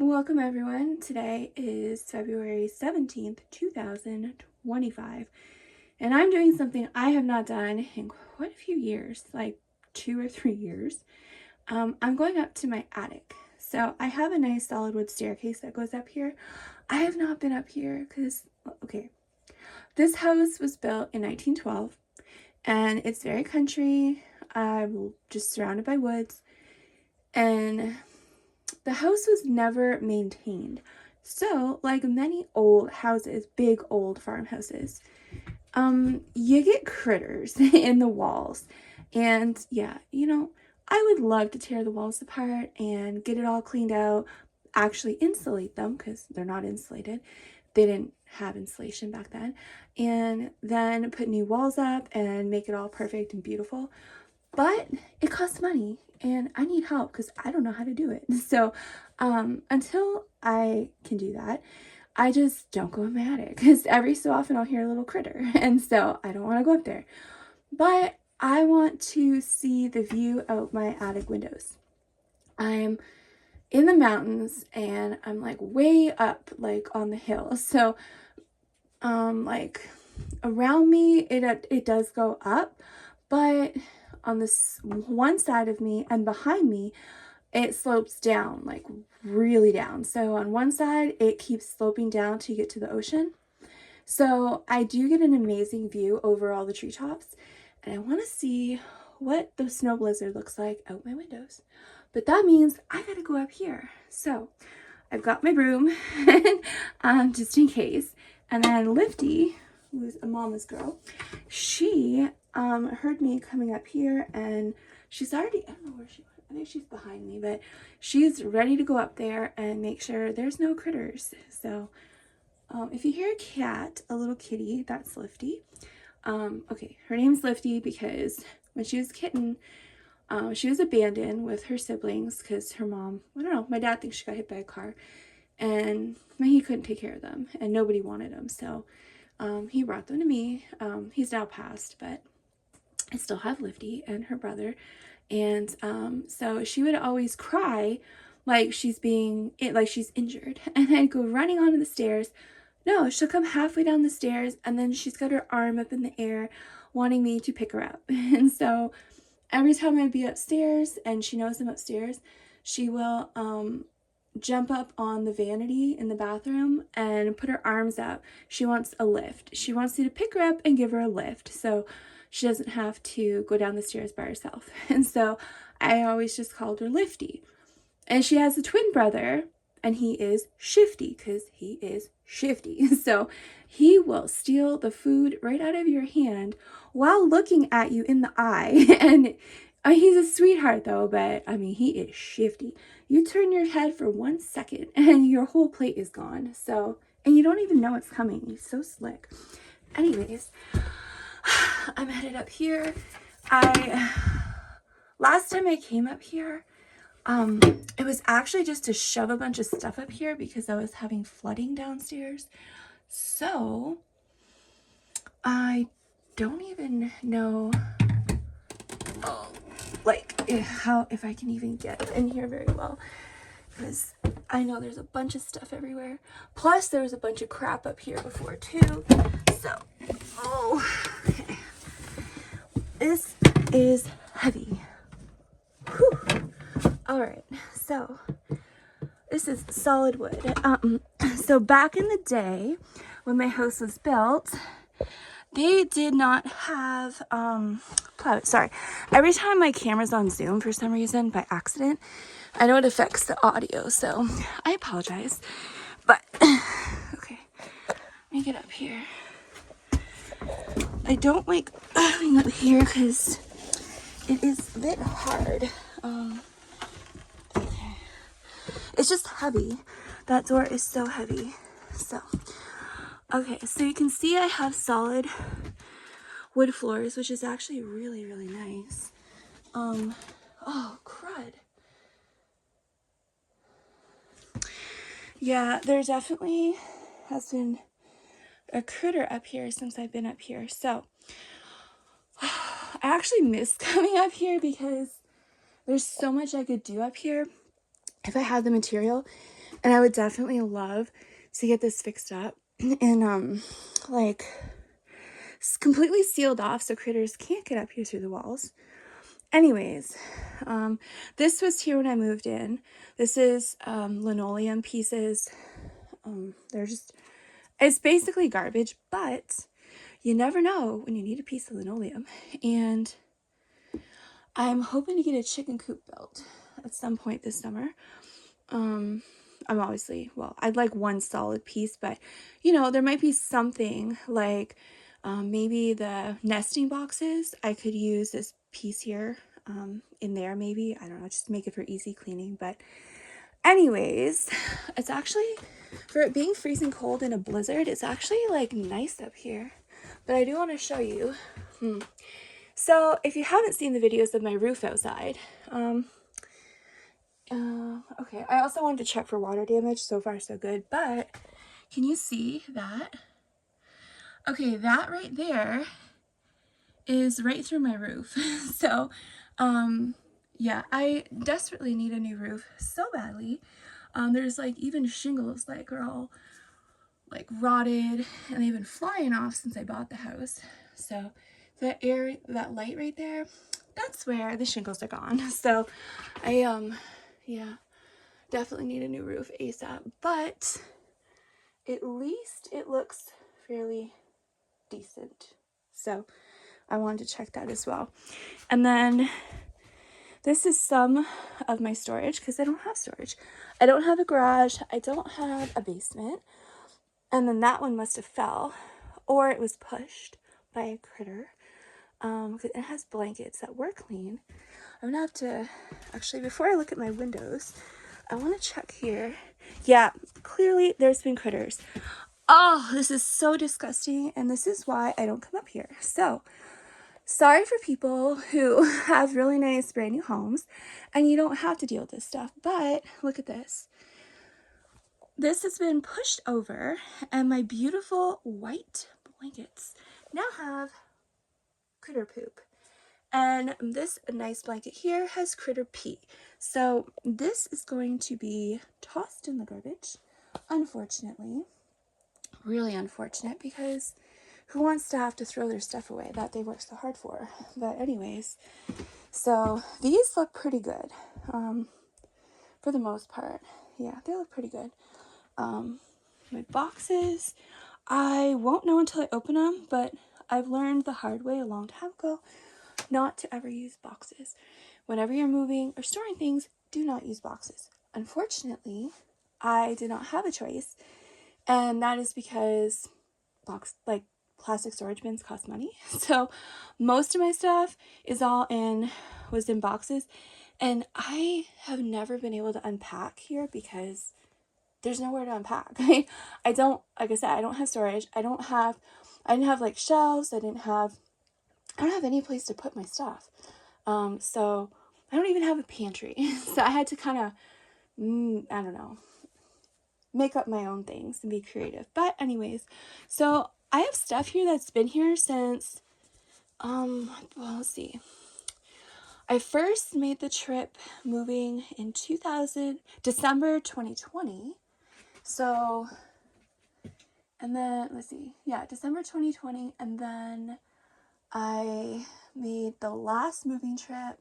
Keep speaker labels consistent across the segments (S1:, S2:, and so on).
S1: Welcome everyone. Today is February 17th, 2025, and I'm doing something I have not done in quite a few years, like 2 or 3 years. I'm going up to my attic. So I have a nice solid wood staircase that goes up here. I have not been up here because, okay, this house was built in 1912 and it's very country. I'm just surrounded by woods, and the house was never maintained. So, like many old houses, big old farmhouses, you get critters in the walls. And yeah, I would love to tear the walls apart and get it all cleaned out, actually insulate them because they're not insulated. They didn't have insulation back then. And then put new walls up and make it all perfect and beautiful. But it costs money and I need help because I don't know how to do it. So until I can do that, I just don't go in my attic because every so often I'll hear a little critter. And so I don't want to go up there. But I want to see the view out my attic windows. I'm in the mountains and I'm like way up, like on the hill. So like around me it does go up, but on this one side of me and behind me, it slopes down, like really down. So on one side, it keeps sloping down to get to the ocean. So I do get an amazing view over all the treetops, and I want to see what the snow blizzard looks like out my windows. But that means I gotta go up here. So I've got my broom, just in case. And then Lifty, who's a mama's girl, she heard me coming up here, and she's already, I don't know where she went. I think she's behind me, but she's ready to go up there and make sure there's no critters. So if you hear a cat, a little kitty, that's Lifty. Okay, her name's Lifty because when she was a kitten, she was abandoned with her siblings because her mom, I don't know, my dad thinks she got hit by a car, and he couldn't take care of them and nobody wanted them. So he brought them to me. He's now passed, but I still have Lifty and her brother. And so she would always cry like she's injured. And I'd go running onto the stairs. No, she'll come halfway down the stairs and then she's got her arm up in the air wanting me to pick her up. And so every time I'd be upstairs and she knows I'm upstairs, she will jump up on the vanity in the bathroom and put her arms out. She wants a lift. She wants you to pick her up and give her a lift so she doesn't have to go down the stairs by herself. And so I always just called her Lifty. And she has a twin brother, and he is Shifty because he is shifty. So he will steal the food right out of your hand while looking at you in the eye. And he's a sweetheart though, but I mean, he is shifty. You turn your head for 1 second and your whole plate is gone. So, and you don't even know it's coming. He's so slick. Anyways, I'm headed up here. Last time I came up here, it was actually just to shove a bunch of stuff up here because I was having flooding downstairs. So I don't even know if I can even get in here very well, because I know there's a bunch of stuff everywhere. Plus there was a bunch of crap up here before too. So okay. This is heavy. Whew. All right, so this is solid wood. So back in the day when my house was built, they did not have plywood. Sorry, every time my camera's on Zoom for some reason by accident, I know it affects the audio, so I apologize. But okay, let me get up here. I don't like being up here because it is a bit hard. Okay. It's just heavy. That door is so heavy. So, okay, so you can see I have solid wood floors, which is actually really, really nice. Oh, crud. Yeah, there definitely has been a critter up here since I've been up here. So, I actually miss coming up here because there's so much I could do up here if I had the material. And I would definitely love to get this fixed up and like completely sealed off so critters can't get up here through the walls. Anyways, this was here when I moved in. This is linoleum pieces. They're just, it's basically garbage, but you never know when you need a piece of linoleum. And I'm hoping to get a chicken coop built at some point this summer. I'm obviously, well, I'd like one solid piece, but you know, there might be something like maybe the nesting boxes. I could use this piece here in there, maybe. I don't know, just make it for easy cleaning. But anyways, it's actually, for it being freezing cold in a blizzard, it's actually like nice up here. But I do want to show you. So if you haven't seen the videos of my roof outside, okay, I also wanted to check for water damage. So far so good, but can you see that? Okay, that right there is right through my roof. So yeah, I desperately need a new roof so badly. There's like even shingles like are all like rotted and they've been flying off since I bought the house. So that area, that light right there, that's where the shingles are gone. So I yeah, definitely need a new roof ASAP, but at least it looks fairly decent. So I wanted to check that as well. And then this is some of my storage because I don't have storage. I don't have a garage. I don't have a basement. And then that one must have fell or it was pushed by a critter. Because it has blankets that were clean. I'm gonna have to, actually, before I look at my windows, I want to check here. Yeah, clearly there's been critters. Oh, this is so disgusting, and this is why I don't come up here. So, sorry for people who have really nice brand new homes, and you don't have to deal with this stuff, but look at this. This has been pushed over, and my beautiful white blankets now have critter poop. And this nice blanket here has critter pee. So this is going to be tossed in the garbage, unfortunately. Really unfortunate, because who wants to have to throw their stuff away that they worked so hard for? But anyways, so these look pretty good for the most part. Yeah, they look pretty good. My boxes, I won't know until I open them, but I've learned the hard way a long time ago not to ever use boxes. Whenever you're moving or storing things, do not use boxes. Unfortunately, I did not have a choice, and that is because plastic storage bins cost money. So most of my stuff was in boxes, and I have never been able to unpack here because there's nowhere to unpack. I don't, like I said, I don't have storage. I didn't have like shelves. I don't have any place to put my stuff. So I don't even have a pantry. So I had to kind of, I don't know, make up my own things and be creative. But anyways, so I have stuff here that's been here since, well, let's see. I first made the trip moving in December 2020. So, and then, let's see, yeah, December 2020, and then I made the last moving trip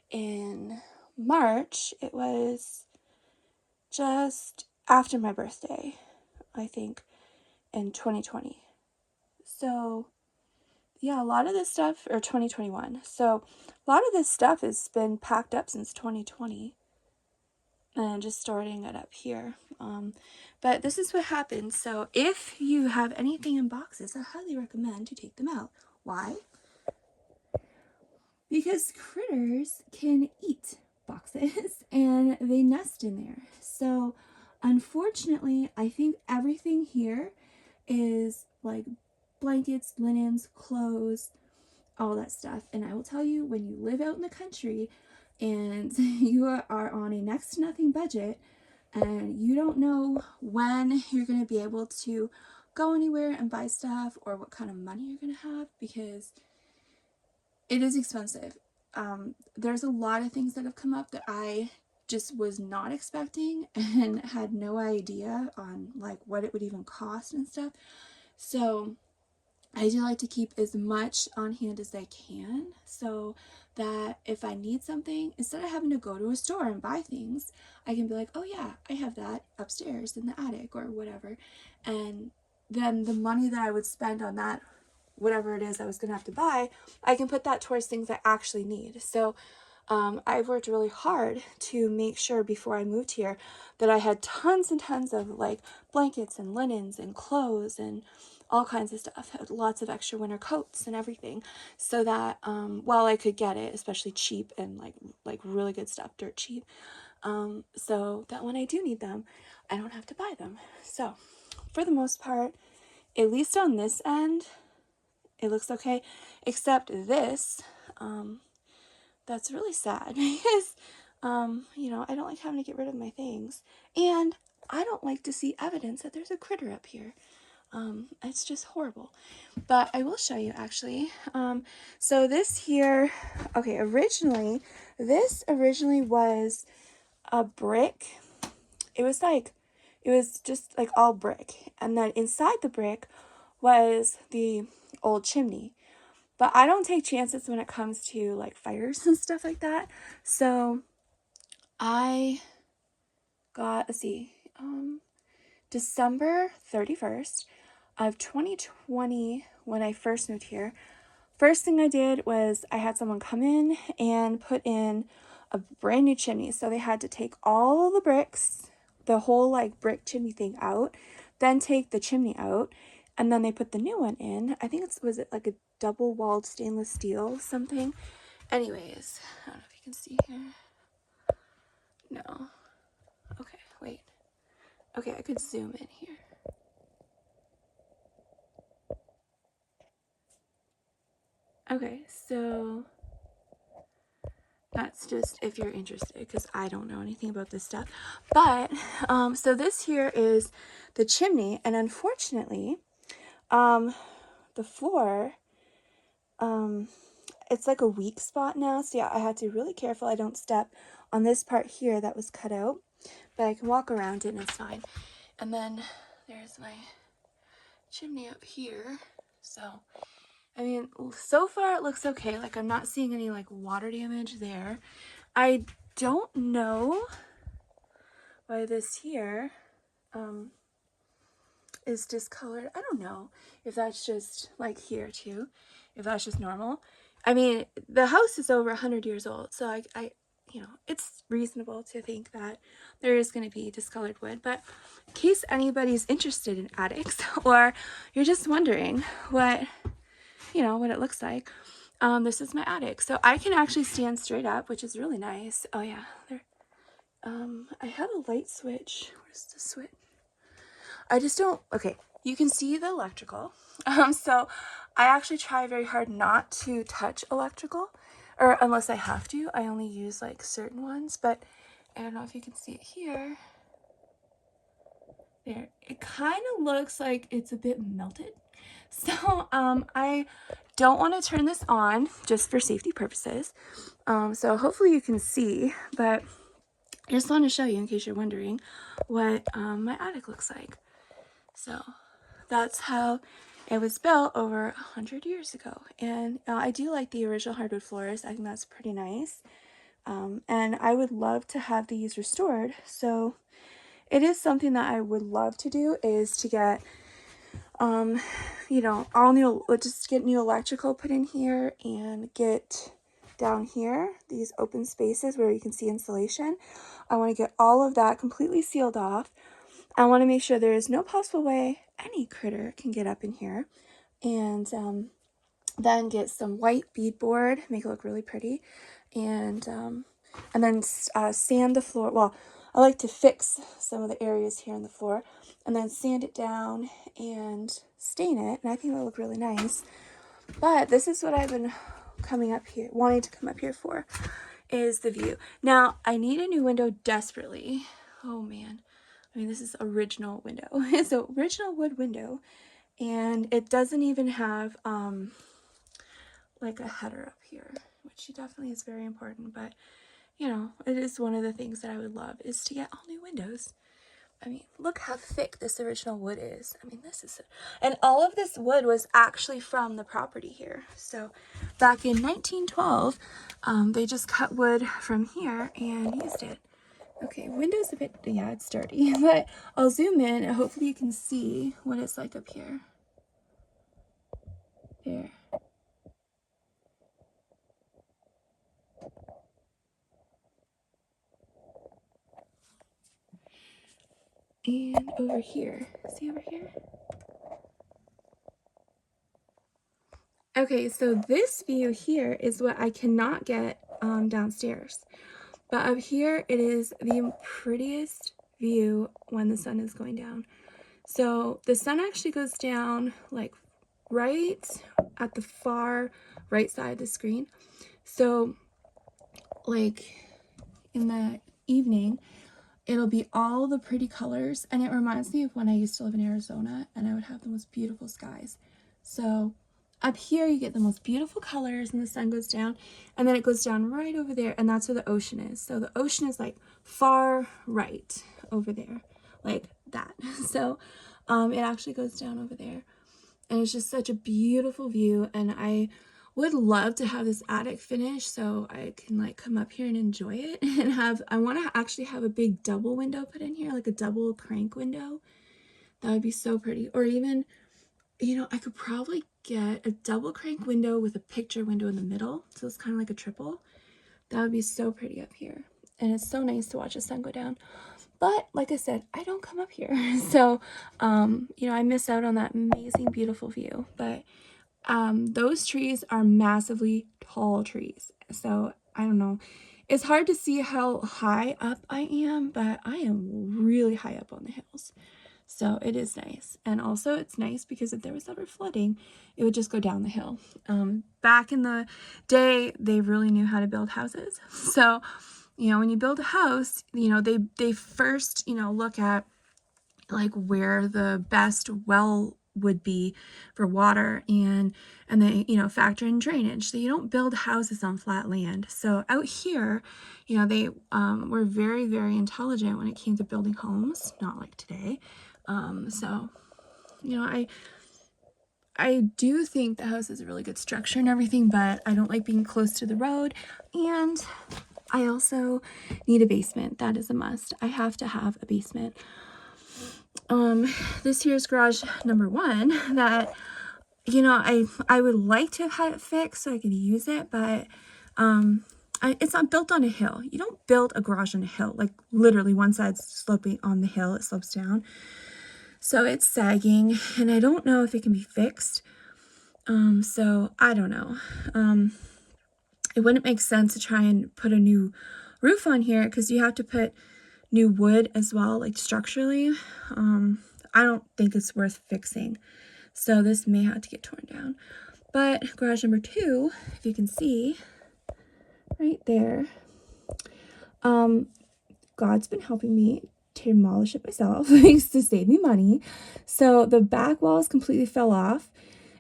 S1: in March. It was just after my birthday, I think, in 2020. So, yeah, a lot of this stuff, or 2021. So, a lot of this stuff has been packed up since 2020. And just starting it up here. But this is what happens. So if you have anything in boxes, I highly recommend to take them out. Why? Because critters can eat boxes and they nest in there. So unfortunately, I think everything here is like blankets, linens, clothes, all that stuff. And I will tell you, when you live out in the country and you are on a next to nothing budget and you don't know when you're going to be able to go anywhere and buy stuff or what kind of money you're going to have, because it is expensive. There's a lot of things that have come up that I just was not expecting and had no idea on like what it would even cost and stuff. So I do like to keep as much on hand as I can, so that if I need something, instead of having to go to a store and buy things, I can be like, oh yeah, I have that upstairs in the attic or whatever. And then the money that I would spend on that, whatever it is I was going to have to buy, I can put that towards things I actually need. So I've worked really hard to make sure before I moved here that I had tons and tons of like blankets and linens and clothes and all kinds of stuff. Had lots of extra winter coats and everything, so that while I could get it, especially cheap and like really good stuff, dirt cheap, so that when I do need them, I don't have to buy them. So for the most part, at least on this end, it looks okay, except this. That's really sad because, you know, I don't like having to get rid of my things. And I don't like to see evidence that there's a critter up here. It's just horrible. But I will show you actually. So this here, okay, this originally was a brick. It was just like all brick. And then inside the brick was the old chimney. But I don't take chances when it comes to like fires and stuff like that. So I got, let's see, December 31st of 2020 when I first moved here. First thing I did was I had someone come in and put in a brand new chimney. So they had to take all the bricks, the whole like brick chimney thing out, then take the chimney out, and then they put the new one in. I think was it like a double walled stainless steel something. Anyways, I don't know if you can see here. No. Okay, wait. Okay, I could zoom in here. Okay, so that's just if you're interested, because I don't know anything about this stuff. But so this here is the chimney, and unfortunately, the floor, it's like a weak spot now. So yeah, I had to be really careful I don't step on this part here that was cut out, but I can walk around it and it's fine. And then there's my chimney up here. So I mean, so far it looks okay. Like I'm not seeing any like water damage there. I don't know why this here is discolored. I don't know if that's just like here too, if that's just normal. I mean, the house is over 100 years old, so I you know, it's reasonable to think that there is going to be discolored wood. But in case anybody's interested in attics or you're just wondering what, you know, what it looks like, this is my attic. So I can actually stand straight up, which is really nice. Oh yeah, there. I have a light switch. Where's the switch? I just don't, okay, you can see the electrical. So I actually try very hard not to touch electrical, or unless I have to. I only use like certain ones, but I don't know if you can see it here. There, it kind of looks like it's a bit melted. So I don't want to turn this on just for safety purposes. So hopefully you can see, but I just want to show you in case you're wondering what my attic looks like. So that's how it was built over 100 years ago. And I do like the original hardwood floors. I think that's pretty nice. And I would love to have these restored. So it is something that I would love to do, is to get, you know, just get new electrical put in here and get down here these open spaces where you can see insulation. I want to get all of that completely sealed off. I want to make sure there is no possible way any critter can get up in here. And then get some white beadboard, make it look really pretty. And then sand the floor. Well, I like to fix some of the areas here on the floor and then sand it down and stain it. And I think it'll look really nice. But this is what I've been wanting to come up here for, is the view. Now, I need a new window desperately. Oh man. I mean, this is original window. It's an original wood window, and it doesn't even have like a header up here, which definitely is very important, but you know, it is one of the things that I would love is to get all new windows. I mean, look how thick this original wood is. I mean, this is, and all of this wood was actually from the property here. So back in 1912, they just cut wood from here and used it. Okay, window's a bit, yeah, it's dirty, but I'll zoom in and hopefully you can see what it's like up here. There. And over here, see over here? Okay, so this view here is what I cannot get downstairs. But up here, it is the prettiest view when the sun is going down. So the sun actually goes down like right at the far right side of the screen. So like in the evening, it'll be all the pretty colors. And it reminds me of when I used to live in Arizona and I would have the most beautiful skies. So up here, you get the most beautiful colors and the sun goes down, and then it goes down right over there, and that's where the ocean is. So the ocean is like far right over there, like that. So it actually goes down over there, and it's just such a beautiful view. And I would love to have this attic finished so I can like come up here and enjoy it and have, I want to actually have a big double window put in here, like a double crank window. That would be so pretty. Or even, you know, I could probably get a double crank window with a picture window in the middle. So it's kind of like a triple. That would be so pretty up here. And it's so nice to watch the sun go down. But like I said, I don't come up here. So, you know, I miss out on that amazing, beautiful view. But those trees are massively tall trees. So I don't know. It's hard to see how high up I am, but I am really high up on the hills. So it is nice. And also it's nice because if there was ever flooding, it would just go down the hill. Back in the day, they really knew how to build houses. So, you know, when you build a house, you know, they first, you know, look at like where the best well would be for water, and they, you know, factor in drainage. So you don't build houses on flat land. So out here, you know, they were very, very intelligent when it came to building homes, not like today. So, you know, I do think the house is a really good structure and everything, but I don't like being close to the road, and I also need a basement. That is a must. I have to have a basement. This here's garage number 1 that, you know, I would like to have had it fixed so I could use it, but it's not built on a hill. You don't build a garage on a hill. Like literally one side's sloping on the hill, it slopes down. So it's sagging, and I don't know if it can be fixed. So I don't know. It wouldn't make sense to try and put a new roof on here because you have to put new wood as well, like structurally. I don't think it's worth fixing. So this may have to get torn down. But garage number 2, if you can see right there, God's been helping me to demolish it myself to save me money. So the back walls completely fell off,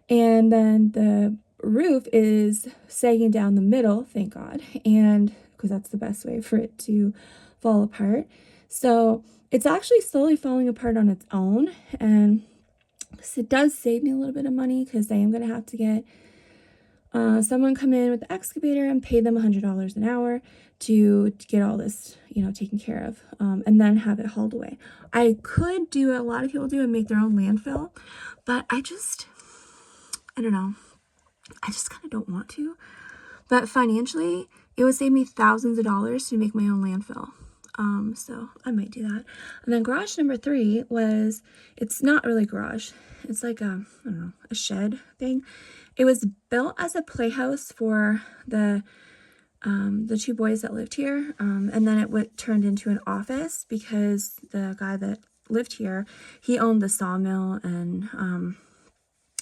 S1: and then the roof is sagging down the middle, thank God, and because that's the best way for it to fall apart. So it's actually slowly falling apart on its own, and so it does save me a little bit of money because I am going to have to get someone come in with the excavator and pay them $100 an hour to get all this, you know, taken care of, and then have it hauled away. I could do what a lot of people do and make their own landfill, but I don't know. I just kind of don't want to. But financially, it would save me thousands of dollars to make my own landfill. So I might do that. And then garage number 3 was, it's not really a garage. It's like I don't know, a shed thing. It was built as a playhouse for the 2 boys that lived here. And then it turned into an office because the guy that lived here, he owned the sawmill and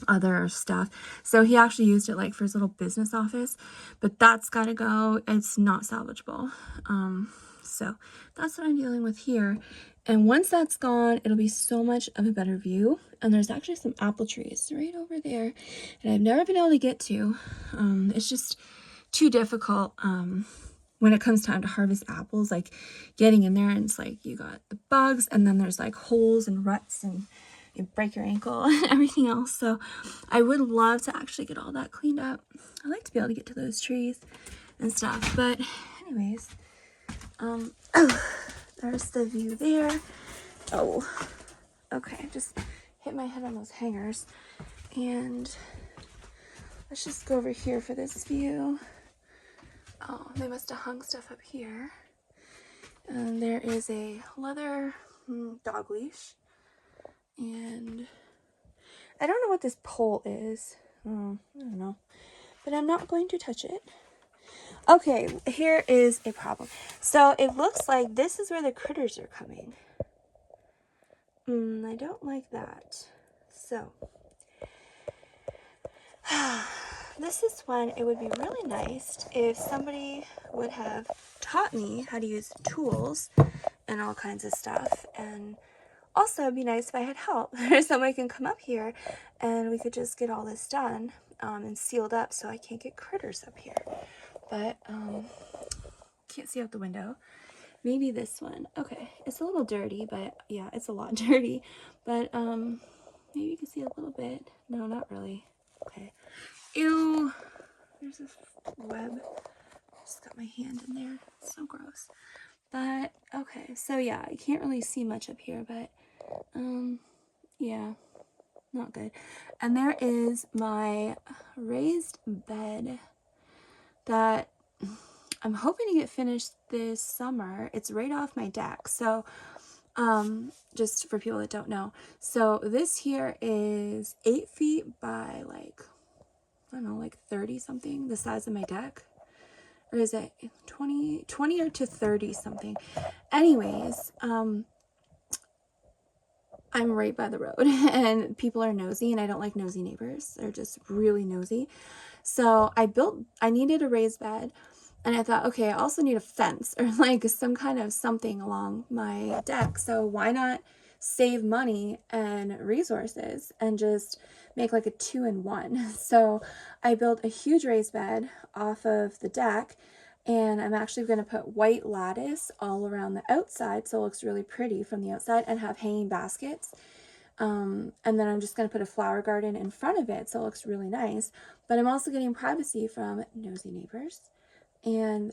S1: other stuff. So he actually used it like for his little business office, but that's got to go. It's not salvageable. So that's what I'm dealing with here. And once that's gone, it'll be so much of a better view. And there's actually some apple trees right over there, and I've never been able to get to. It's just too difficult when when it comes time to harvest apples, like getting in there, and it's like you got the bugs, and then there's like holes and ruts, and you break your ankle and everything else. So I would love to actually get all that cleaned up. I like to be able to get to those trees and stuff. But anyways, oh, there's the view there. Oh, okay, just hit my head on those hangers. And let's just go over here for this view. Oh, they must have hung stuff up here. And there is a leather dog leash. And I don't know what this pole is. I don't know. But I'm not going to touch it. Okay, here is a problem. So it looks like this is where the critters are coming. I don't like that. So this is when it would be really nice if somebody would have taught me how to use tools and all kinds of stuff. And also it'd be nice if I had help. Somebody can come up here and we could just get all this done and sealed up so I can't get critters up here. But can't see out the window. Maybe this one. Okay, it's a little dirty, but yeah, it's a lot dirty. But maybe you can see a little bit. No, not really. Okay. Ew. There's this web. Just got my hand in there. It's so gross. But okay, so yeah, I can't really see much up here, but yeah, not good. And there is my raised bed that I'm hoping to get finished this summer. It's right off my deck. So just for people that don't know, so this here is 8 feet by like, I don't know, like 30 something, the size of my deck. Or is it 20 or to 30 something? Anyways, I'm right by the road and people are nosy, and I don't like nosy neighbors. They're just really nosy. So I needed a raised bed, and I thought, okay, I also need a fence or like some kind of something along my deck. So why not save money and resources and just make like a 2-in-1? So I built a huge raised bed off of the deck, and I'm actually going to put white lattice all around the outside so it looks really pretty from the outside, and have hanging baskets. And then I'm just going to put a flower garden in front of it so it looks really nice. But I'm also getting privacy from nosy neighbors. And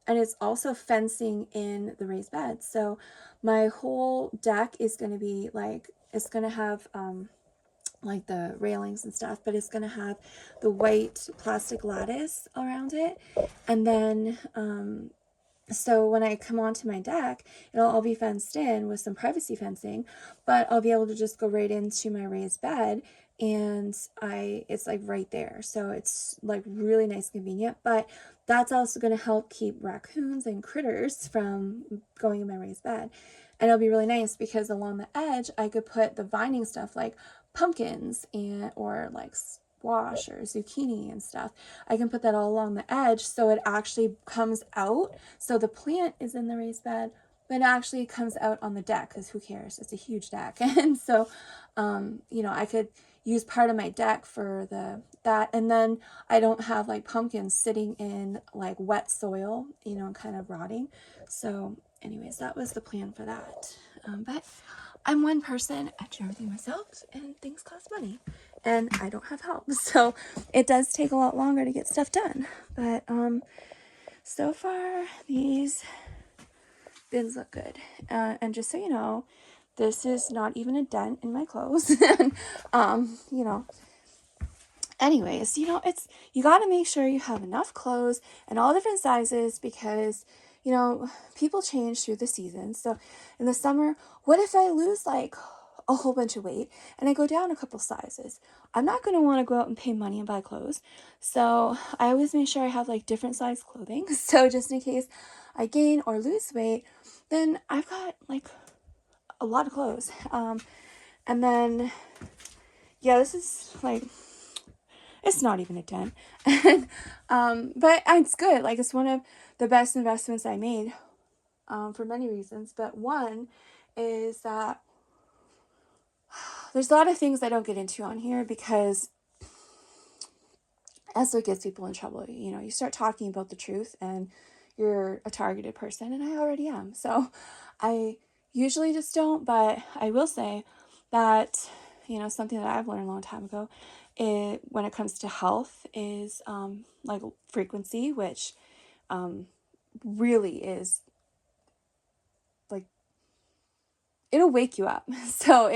S1: it's also fencing in the raised bed. So my whole deck is going to be like, it's going to have like the railings and stuff, but it's going to have the white plastic lattice around it. And then so when I come onto my deck, it'll all be fenced in with some privacy fencing, but I'll be able to just go right into my raised bed, and it's like right there. So it's like really nice and convenient, but that's also going to help keep raccoons and critters from going in my raised bed. And it'll be really nice because along the edge, I could put the vining stuff like pumpkins or like squash or zucchini and stuff. I can put that all along the edge so it actually comes out. So the plant is in the raised bed, but it actually comes out on the deck because who cares? It's a huge deck. And so, you know, I could use part of my deck for that, and then I don't have like pumpkins sitting in like wet soil, you know, kind of rotting. So anyways, that was the plan for that. But I'm one person, I do everything myself, and things cost money, and I don't have help, so it does take a lot longer to get stuff done. But so far these bins look good, and just so you know, this is not even a dent in my clothes. And you know, anyways, you know, you got to make sure you have enough clothes and all different sizes, because you know, people change through the seasons. So in the summer, what if I lose like a whole bunch of weight and I go down a couple sizes? I'm not going to want to go out and pay money and buy clothes. So I always make sure I have like different size clothing. So just in case I gain or lose weight, then I've got like a lot of clothes. And then, yeah, this is like, it's not even a dent. But it's good. Like, it's one of the best investments I made for many reasons. But one is that there's a lot of things I don't get into on here because that's what gets people in trouble. You know, you start talking about the truth and you're a targeted person, and I already am. So I usually just don't, but I will say that, something that I've learned a long time ago, when it comes to health is like frequency, which really is like, it'll wake you up. So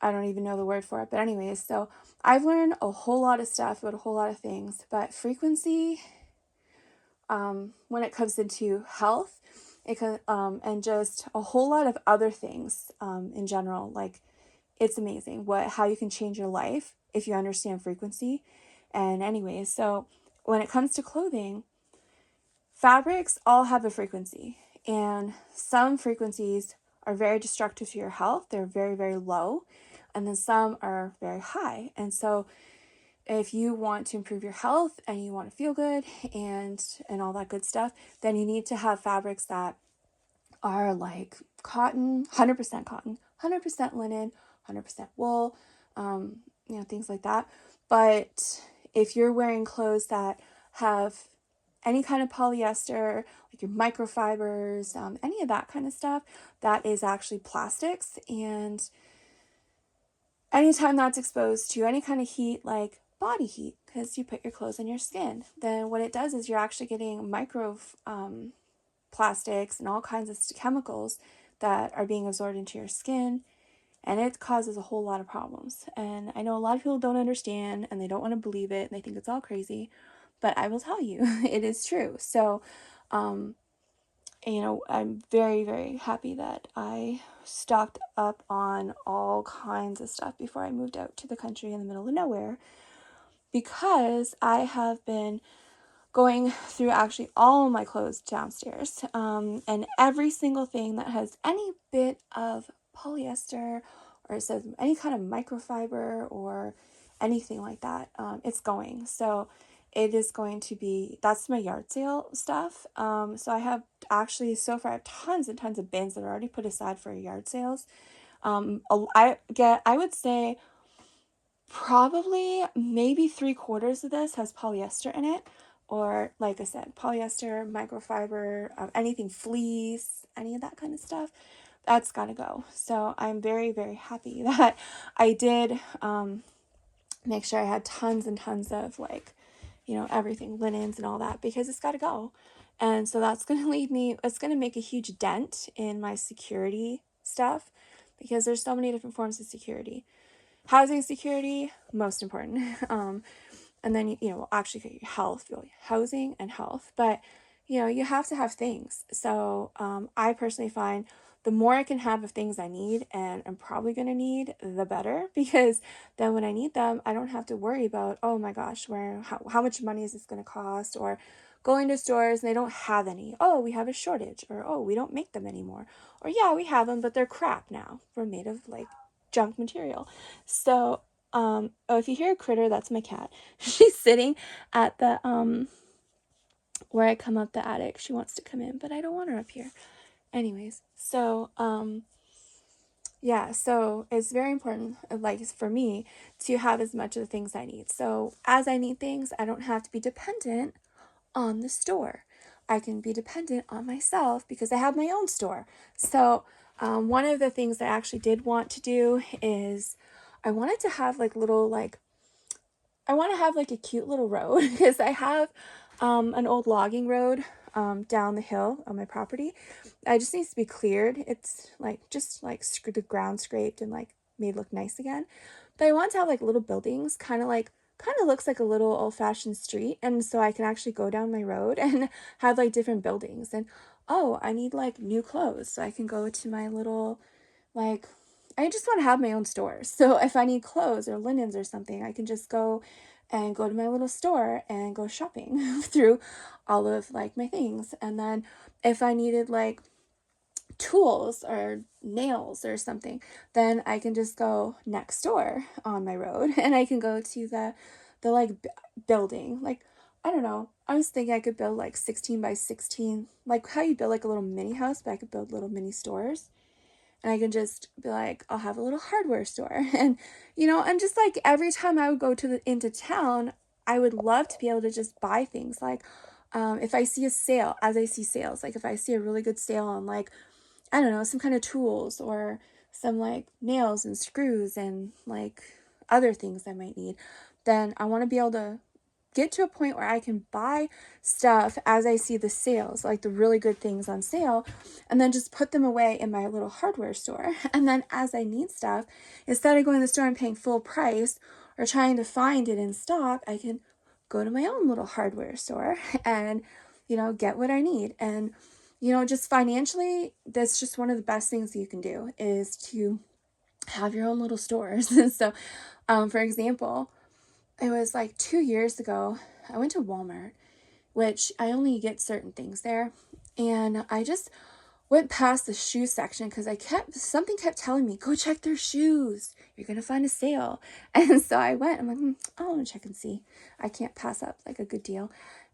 S1: I don't even know the word for it, but anyways, so I've learned a whole lot of stuff about a whole lot of things, but frequency, when it comes into health, it can, and just a whole lot of other things, in general, like, it's amazing how you can change your life if you understand frequency. And anyways, so when it comes to clothing, fabrics all have a frequency, and some frequencies are very destructive to your health. They're very, very low, and then some are very high. And so if you want to improve your health and you want to feel good and all that good stuff, then you need to have fabrics that are like cotton, 100% cotton, 100% linen, 100% wool, things like that. But if you're wearing clothes that have any kind of polyester, like your microfibers, any of that kind of stuff, that is actually plastics. And anytime that's exposed to any kind of heat, like body heat, because you put your clothes on your skin, then what it does is you're actually getting plastics and all kinds of chemicals that are being absorbed into your skin, and it causes a whole lot of problems. And I know a lot of people don't understand and they don't want to believe it and they think it's all crazy, but I will tell you, it is true. So, I'm very, very happy that I stocked up on all kinds of stuff before I moved out to the country in the middle of nowhere, because I have been going through actually all of my clothes downstairs, and every single thing that has any bit of polyester, or it says any kind of microfiber or anything like that, it's going. So it is going to be, that's my yard sale stuff. So I have actually, so far I have tons and tons of bins that are already put aside for yard sales. I would say probably maybe 3/4 of this has polyester in it, or like I said, polyester, microfiber, anything fleece, any of that kind of stuff, that's got to go. So I'm very, very happy that I did make sure I had tons and tons of, like, everything, linens and all that, because it's got to go. And so that's going to it's going to make a huge dent in my security stuff, because there's so many different forms of security. Housing security, most important. And then, actually your health, housing and health. But, you have to have things. So I personally find the more I can have of things I need, and I'm probably going to need, the better, because then when I need them, I don't have to worry about, oh my gosh, how much money is this going to cost, or going to stores and they don't have any. Oh, we have a shortage, or oh, we don't make them anymore. Or yeah, we have them, but they're crap now. We're made of like junk material. So, oh, if you hear a critter, that's my cat. She's sitting at the, where I come up the attic. She wants to come in, but I don't want her up here. Anyways, so, yeah, so it's very important, like for me, to have as much of the things I need. So as I need things, I don't have to be dependent on the store. I can be dependent on myself because I have my own store. So one of the things I actually did want to do is I wanted to have I want to have like a cute little road, because I have an old logging road down the hill on my property. It just needs to be cleared. It's like just like the ground scraped and like made look nice again. But I want to have like little buildings, kind of looks like a little old-fashioned street, and so I can actually go down my road and have like different buildings. And oh, I need like new clothes, so I can go to my little, like, I just want to have my own store. So if I need clothes or linens or something, I can just go to my little store and go shopping through all of like my things. And then if I needed like tools or nails or something, then I can just go next door on my road and I can go to the like building. Like, I don't know, I was thinking I could build like 16 by 16, like how you build like a little mini house, but I could build little mini stores. And I can just be like, I'll have a little hardware store. And, and just like every time I would go into town, I would love to be able to just buy things like, If I see a sale, as I see sales, like if I see a really good sale on like, I don't know, some kind of tools or some like nails and screws and like other things I might need, then I want to be able to get to a point where I can buy stuff as I see the sales, like the really good things on sale, and then just put them away in my little hardware store. And then as I need stuff, instead of going to the store and paying full price or trying to find it in stock, I can go to my own little hardware store and, get what I need. And, just financially, that's just one of the best things you can do is to have your own little stores. So, for example, it was like 2 years ago, I went to Walmart, which I only get certain things there. And I just went past the shoe section because something kept telling me, go check their shoes. You're going to find a sale. And so I went, I'm like, I want to check and see. I can't pass up like a good deal.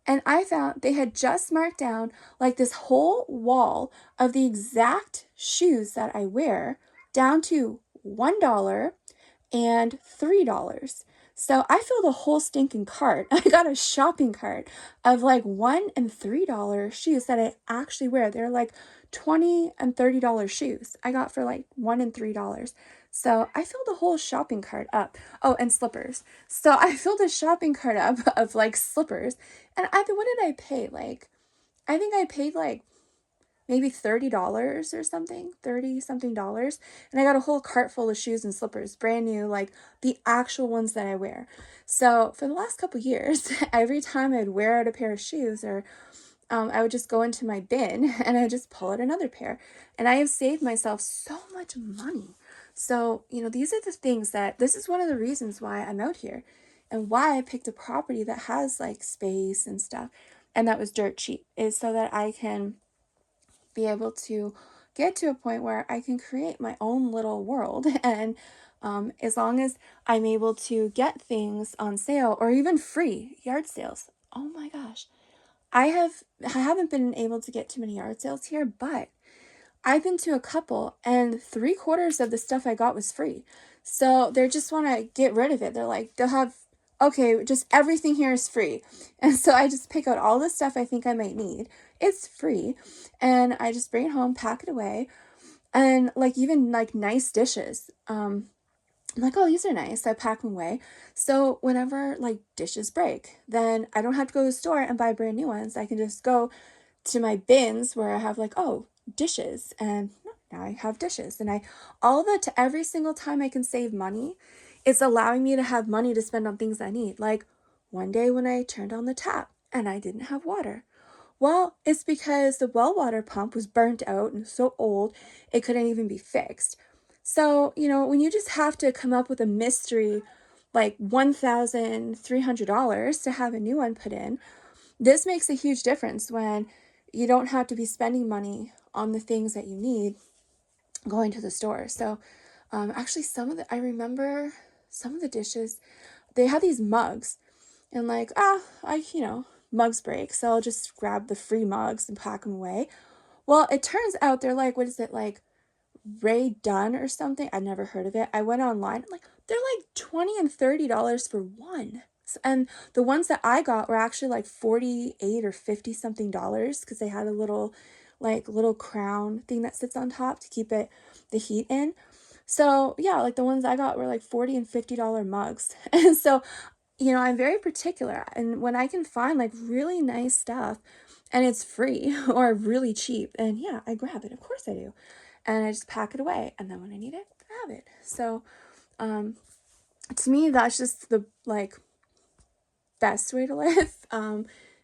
S1: And I found they had just marked down like this whole wall of the exact shoes that I wear down to $1 and $3. So I filled a whole stinking cart. I got a shopping cart of like $1 and $3 shoes that I actually wear. They're like $20 and $30 shoes I got for like $1 and $3. So I filled a whole shopping cart up. Oh, and slippers. So I filled a shopping cart up of like slippers. And what did I pay? Like, I think I paid like maybe $30 or something, 30 something dollars. And I got a whole cart full of shoes and slippers, brand new, like the actual ones that I wear. So for the last couple years, every time I'd wear out a pair of shoes or I would just go into my bin and I would just pull out another pair. And I have saved myself so much money. So, these are the things this is one of the reasons why I'm out here and why I picked a property that has like space and stuff and that was dirt cheap, is so that I can be able to get to a point where I can create my own little world. And as long as I'm able to get things on sale or even free yard sales. Oh my gosh. I haven't been able to get too many yard sales here, but I've been to a couple and 3/4 of the stuff I got was free. So they just want to get rid of it. They'll have, okay, just everything here is free. And so I just pick out all the stuff I think I might need. It's free. And I just bring it home, pack it away. And like even like nice dishes. I'm like, oh, these are nice. I pack them away. So whenever like dishes break, then I don't have to go to the store and buy brand new ones. I can just go to my bins where I have like, oh, dishes, and now I have dishes. And every single time I can save money, it's allowing me to have money to spend on things I need. Like one day when I turned on the tap and I didn't have water. Well, it's because the well water pump was burnt out and so old it couldn't even be fixed. So, when you just have to come up with a mystery like $1,300 to have a new one put in, this makes a huge difference when you don't have to be spending money on the things that you need going to the store. So, actually, I remember some of the dishes, they had these mugs, and like, mugs break, so I'll just grab the free mugs and pack them away. Well, it turns out they're like, what is it, like Ray Dunn or something? I've never heard of it. I went online, like, they're like $20 and $30 for one. And the ones that I got were actually like 48 or 50 something dollars because they had a little crown thing that sits on top to keep the heat in. So yeah, like the ones I got were like 40 and $50 mugs. And so, I'm very particular. And when I can find like really nice stuff and it's free or really cheap, and yeah, I grab it. Of course I do. And I just pack it away. And then when I need it, I have it. So, to me, that's just the like best way to live,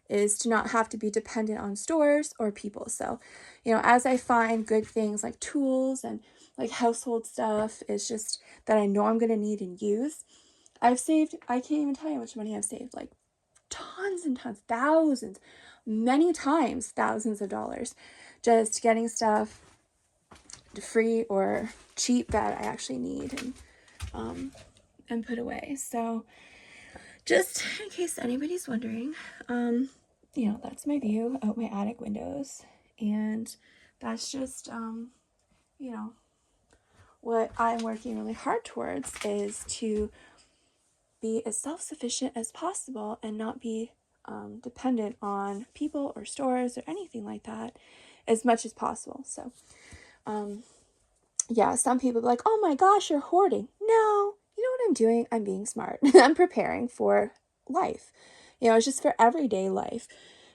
S1: is to not have to be dependent on stores or people. So, as I find good things like tools and like household stuff, it's just that I know I'm going to need and use. I can't even tell you how much money I've saved, like tons and tons, thousands, many times thousands of dollars, just getting stuff free or cheap that I actually need and put away. So just in case anybody's wondering, that's my view out my attic windows. And that's just, what I'm working really hard towards is to be as self-sufficient as possible and not be dependent on people or stores or anything like that as much as possible. So, yeah, some people be like, oh my gosh, you're hoarding. No, you know what I'm doing? I'm being smart. I'm preparing for life. It's just for everyday life.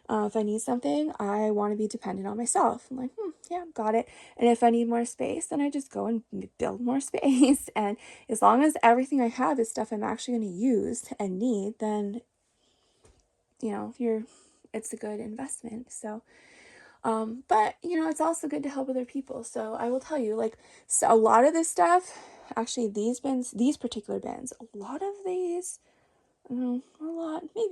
S1: If I need something, I want to be dependent on myself. I'm like, yeah, got it. And if I need more space, then I just go and build more space. And as long as everything I have is stuff I'm actually going to use and need, then, it's a good investment. So, but it's also good to help other people. So I will tell you, so a lot of this stuff, actually these particular bins, a lot of these, maybe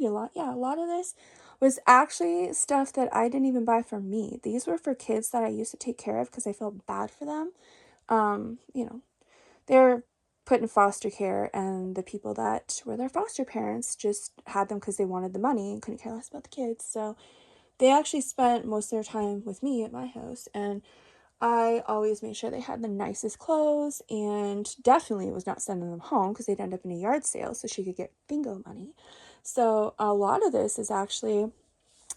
S1: a lot. Yeah, a lot of this was actually stuff that I didn't even buy for me. These were for kids that I used to take care of because I felt bad for them. They're put in foster care, and the people that were their foster parents just had them because they wanted the money and couldn't care less about the kids. So they actually spent most of their time with me at my house, and I always made sure they had the nicest clothes, and definitely was not sending them home because they'd end up in a yard sale so she could get bingo money. So a lot of this is actually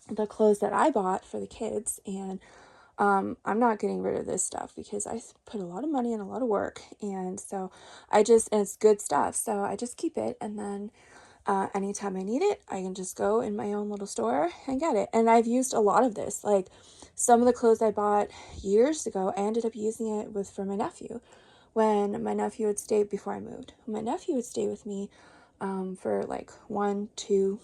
S1: the clothes that I bought for the kids, and I'm not getting rid of this stuff because I put a lot of money and a lot of work, and so and it's good stuff, so I just keep it, and then anytime I need it, I can just go in my own little store and get it. And I've used a lot of this. Like some of the clothes I bought years ago, I ended up using it for my nephew. When my nephew would stay before I moved, my nephew would stay with me for like 1-2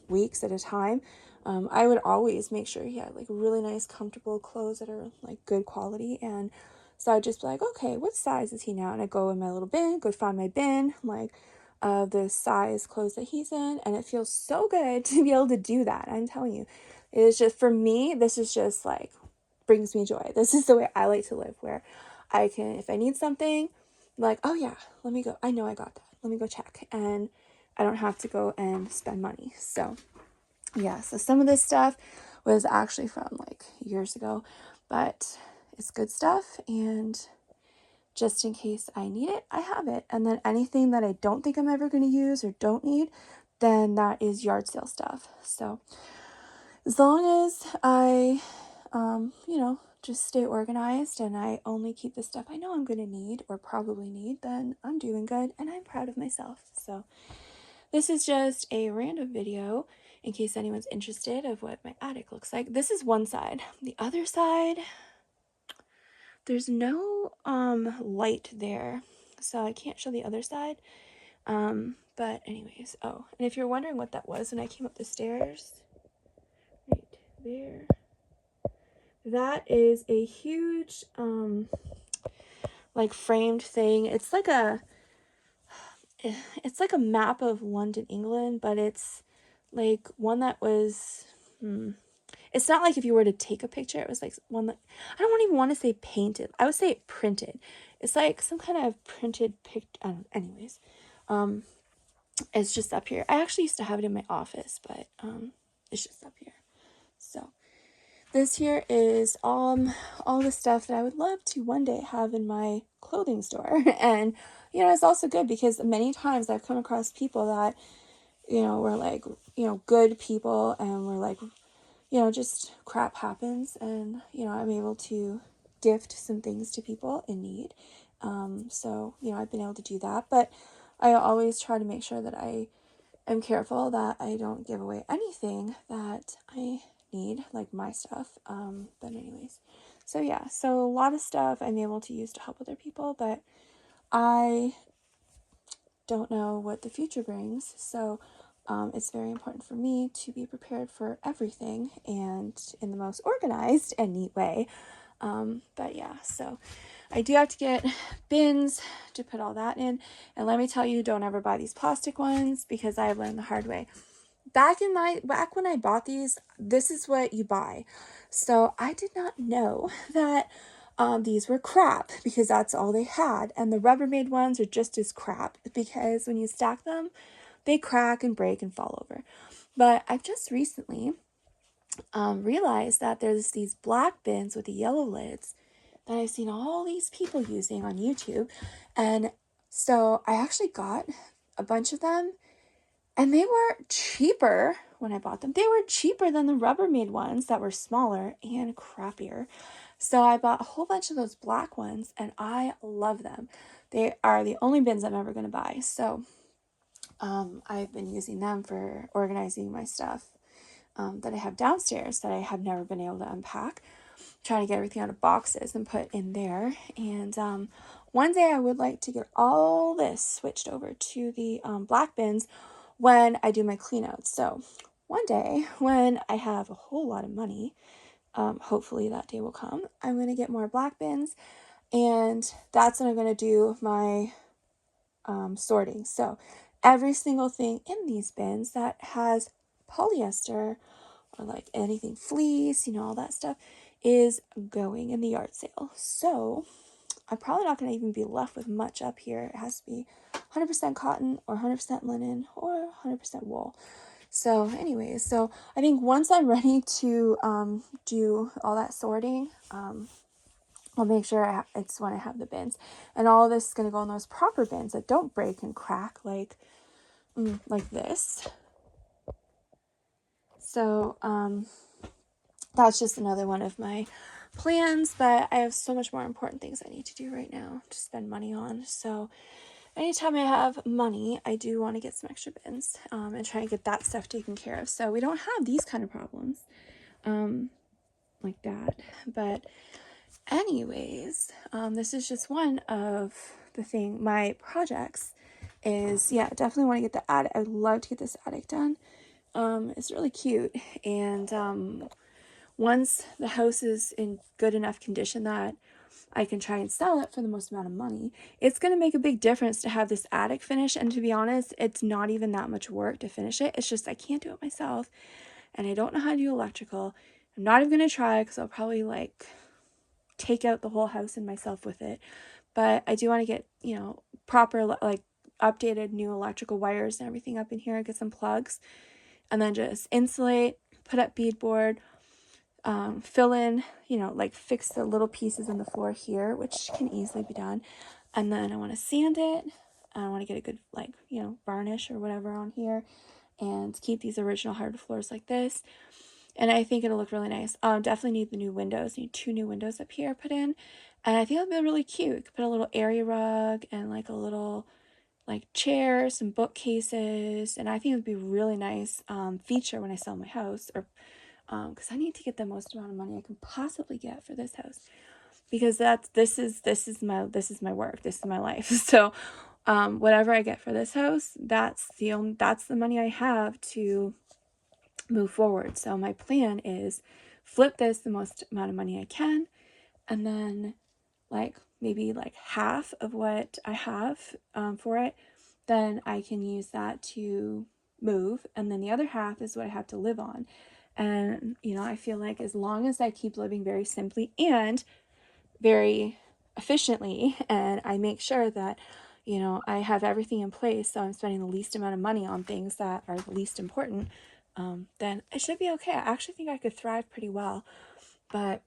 S1: weeks at a time. I would always make sure he had like really nice, comfortable clothes that are like good quality. And so I'd just be like, okay, what size is he now? And I go in my little bin, go find my bin, like the size clothes that he's in. And it feels so good to be able to do that. I'm telling you, it is just, for me, this is just like, brings me joy. This is the way I like to live, where I can, if I need something, like, oh yeah, let me go. I know I got that. Let me go check. And I don't have to go and spend money. So yeah, so some of this stuff was actually from like years ago, but it's good stuff, and just in case I need it, I have it. And then anything that I don't think I'm ever going to use or don't need, then that is yard sale stuff. So as long as I, just stay organized and I only keep the stuff I know I'm going to need or probably need, then I'm doing good and I'm proud of myself. So this is just a random video in case anyone's interested of what my attic looks like. This is one side. The other side, there's no light there, so I can't show the other side. But anyways, oh, and if you're wondering what that was when I came up the stairs, right there, that is a huge like framed thing. It's like a map of London, England, but it's like one that was it's not like if you were to take a picture, it was like one that, I don't even want to say painted. I would say printed. It's like some kind of printed picture. Anyways, it's just up here. I actually used to have it in my office, but it's just up here. So this here is all the stuff that I would love to one day have in my clothing store. And it's also good because many times I've come across people that were like good people, and we're like, just crap happens, and, I'm able to gift some things to people in need. So, I've been able to do that, but I always try to make sure that I am careful that I don't give away anything that I need, like my stuff. But anyways, so yeah, so a lot of stuff I'm able to use to help other people, but I don't know what the future brings. So it's very important for me to be prepared for everything and in the most organized and neat way. But yeah, so I do have to get bins to put all that in. And let me tell you, don't ever buy these plastic ones because I've learned the hard way. Back when I bought these, this is what you buy. So I did not know that these were crap because that's all they had. And the Rubbermaid ones are just as crap because when you stack them, they crack and break and fall over. But I've just recently realized that there's these black bins with the yellow lids that I've seen all these people using on YouTube. And so I actually got a bunch of them, and they were cheaper when I bought them. They were cheaper than the Rubbermaid ones that were smaller and crappier. So I bought a whole bunch of those black ones, and I love them. They are the only bins I'm ever going to buy. So I've been using them for organizing my stuff that I have downstairs that I have never been able to unpack. Trying to get everything out of boxes and put in there. And one day I would like to get all this switched over to the black bins when I do my clean out. So one day when I have a whole lot of money, hopefully that day will come, I'm going to get more black bins, and that's when I'm going to do my sorting. So every single thing in these bins that has polyester or like anything fleece, all that stuff is going in the yard sale. So I'm probably not going to even be left with much up here. It has to be 100% cotton or 100% linen or 100% wool. So anyways, so I think once I'm ready to do all that sorting, I'll make sure it's when I have the bins. And all of this is going to go in those proper bins that don't break and crack like this. So that's just another one of my plans, but I have so much more important things I need to do right now to spend money on. So anytime I have money, I do want to get some extra bins and try and get that stuff taken care of. So we don't have these kind of problems like that. But anyways, this is just one of my projects is, yeah, definitely want to get the attic. I'd love to get this attic done. It's really cute. And once the house is in good enough condition that I can try and sell it for the most amount of money, it's going to make a big difference to have this attic finished. And to be honest, it's not even that much work to finish it. It's just I can't do it myself, and I don't know how to do electrical. I'm not even going to try because I'll probably like take out the whole house and myself with it. But I do want to get, proper like updated new electrical wires and everything up in here, get some plugs, and then just insulate, put up beadboard, fill in, like fix the little pieces in the floor here, which can easily be done. And then I want to sand it. I want to get a good, varnish or whatever on here, and keep these original hardwood floors like this. And I think it'll look really nice. Definitely need the new windows. Need 2 new windows up here put in. And I think it'll be really cute. Could put a little area rug and like a little chair, some bookcases. And I think it would be a really nice feature when I sell my house, or because I need to get the most amount of money I can possibly get for this house, because this is my work, this is my life. So whatever I get for this house, that's the money I have to move forward. So my plan is flip this the most amount of money I can, and then maybe half of what I have for it, then I can use that to move, and then the other half is what I have to live on. And I feel like as long as I keep living very simply and very efficiently, and I make sure that I have everything in place, so I'm spending the least amount of money on things that are the least important, then it should be okay. I actually think I could thrive pretty well. But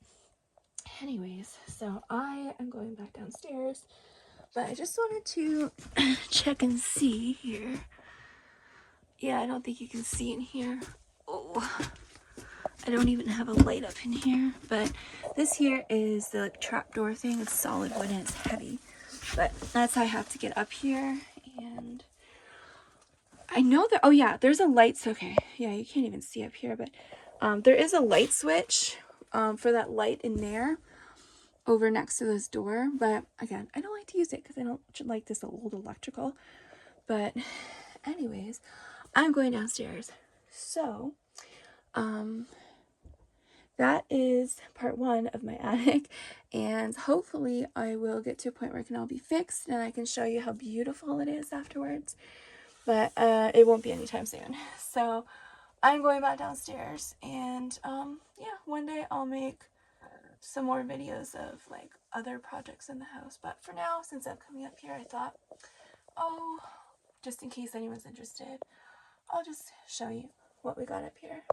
S1: anyways, so I am going back downstairs, but I just wanted to check and see here. Yeah, I don't think you can see in here. Oh, I don't even have a light up in here, but this here is the trapdoor thing. It's solid wood and it's heavy, but that's how I have to get up here. And I know that, oh yeah, there's a light. Okay, yeah, you can't even see up here, but there is a light switch for that light in there over next to this door. But again, I don't like to use it because I don't like this old electrical. But anyways, I'm going downstairs. So that is part 1 of my attic, and hopefully I will get to a point where it can all be fixed and I can show you how beautiful it is afterwards. But it won't be anytime soon. So I'm going back downstairs, and yeah, one day I'll make some more videos of other projects in the house. But for now, since I'm coming up here, I thought, oh, just in case anyone's interested, I'll just show you what we got up here.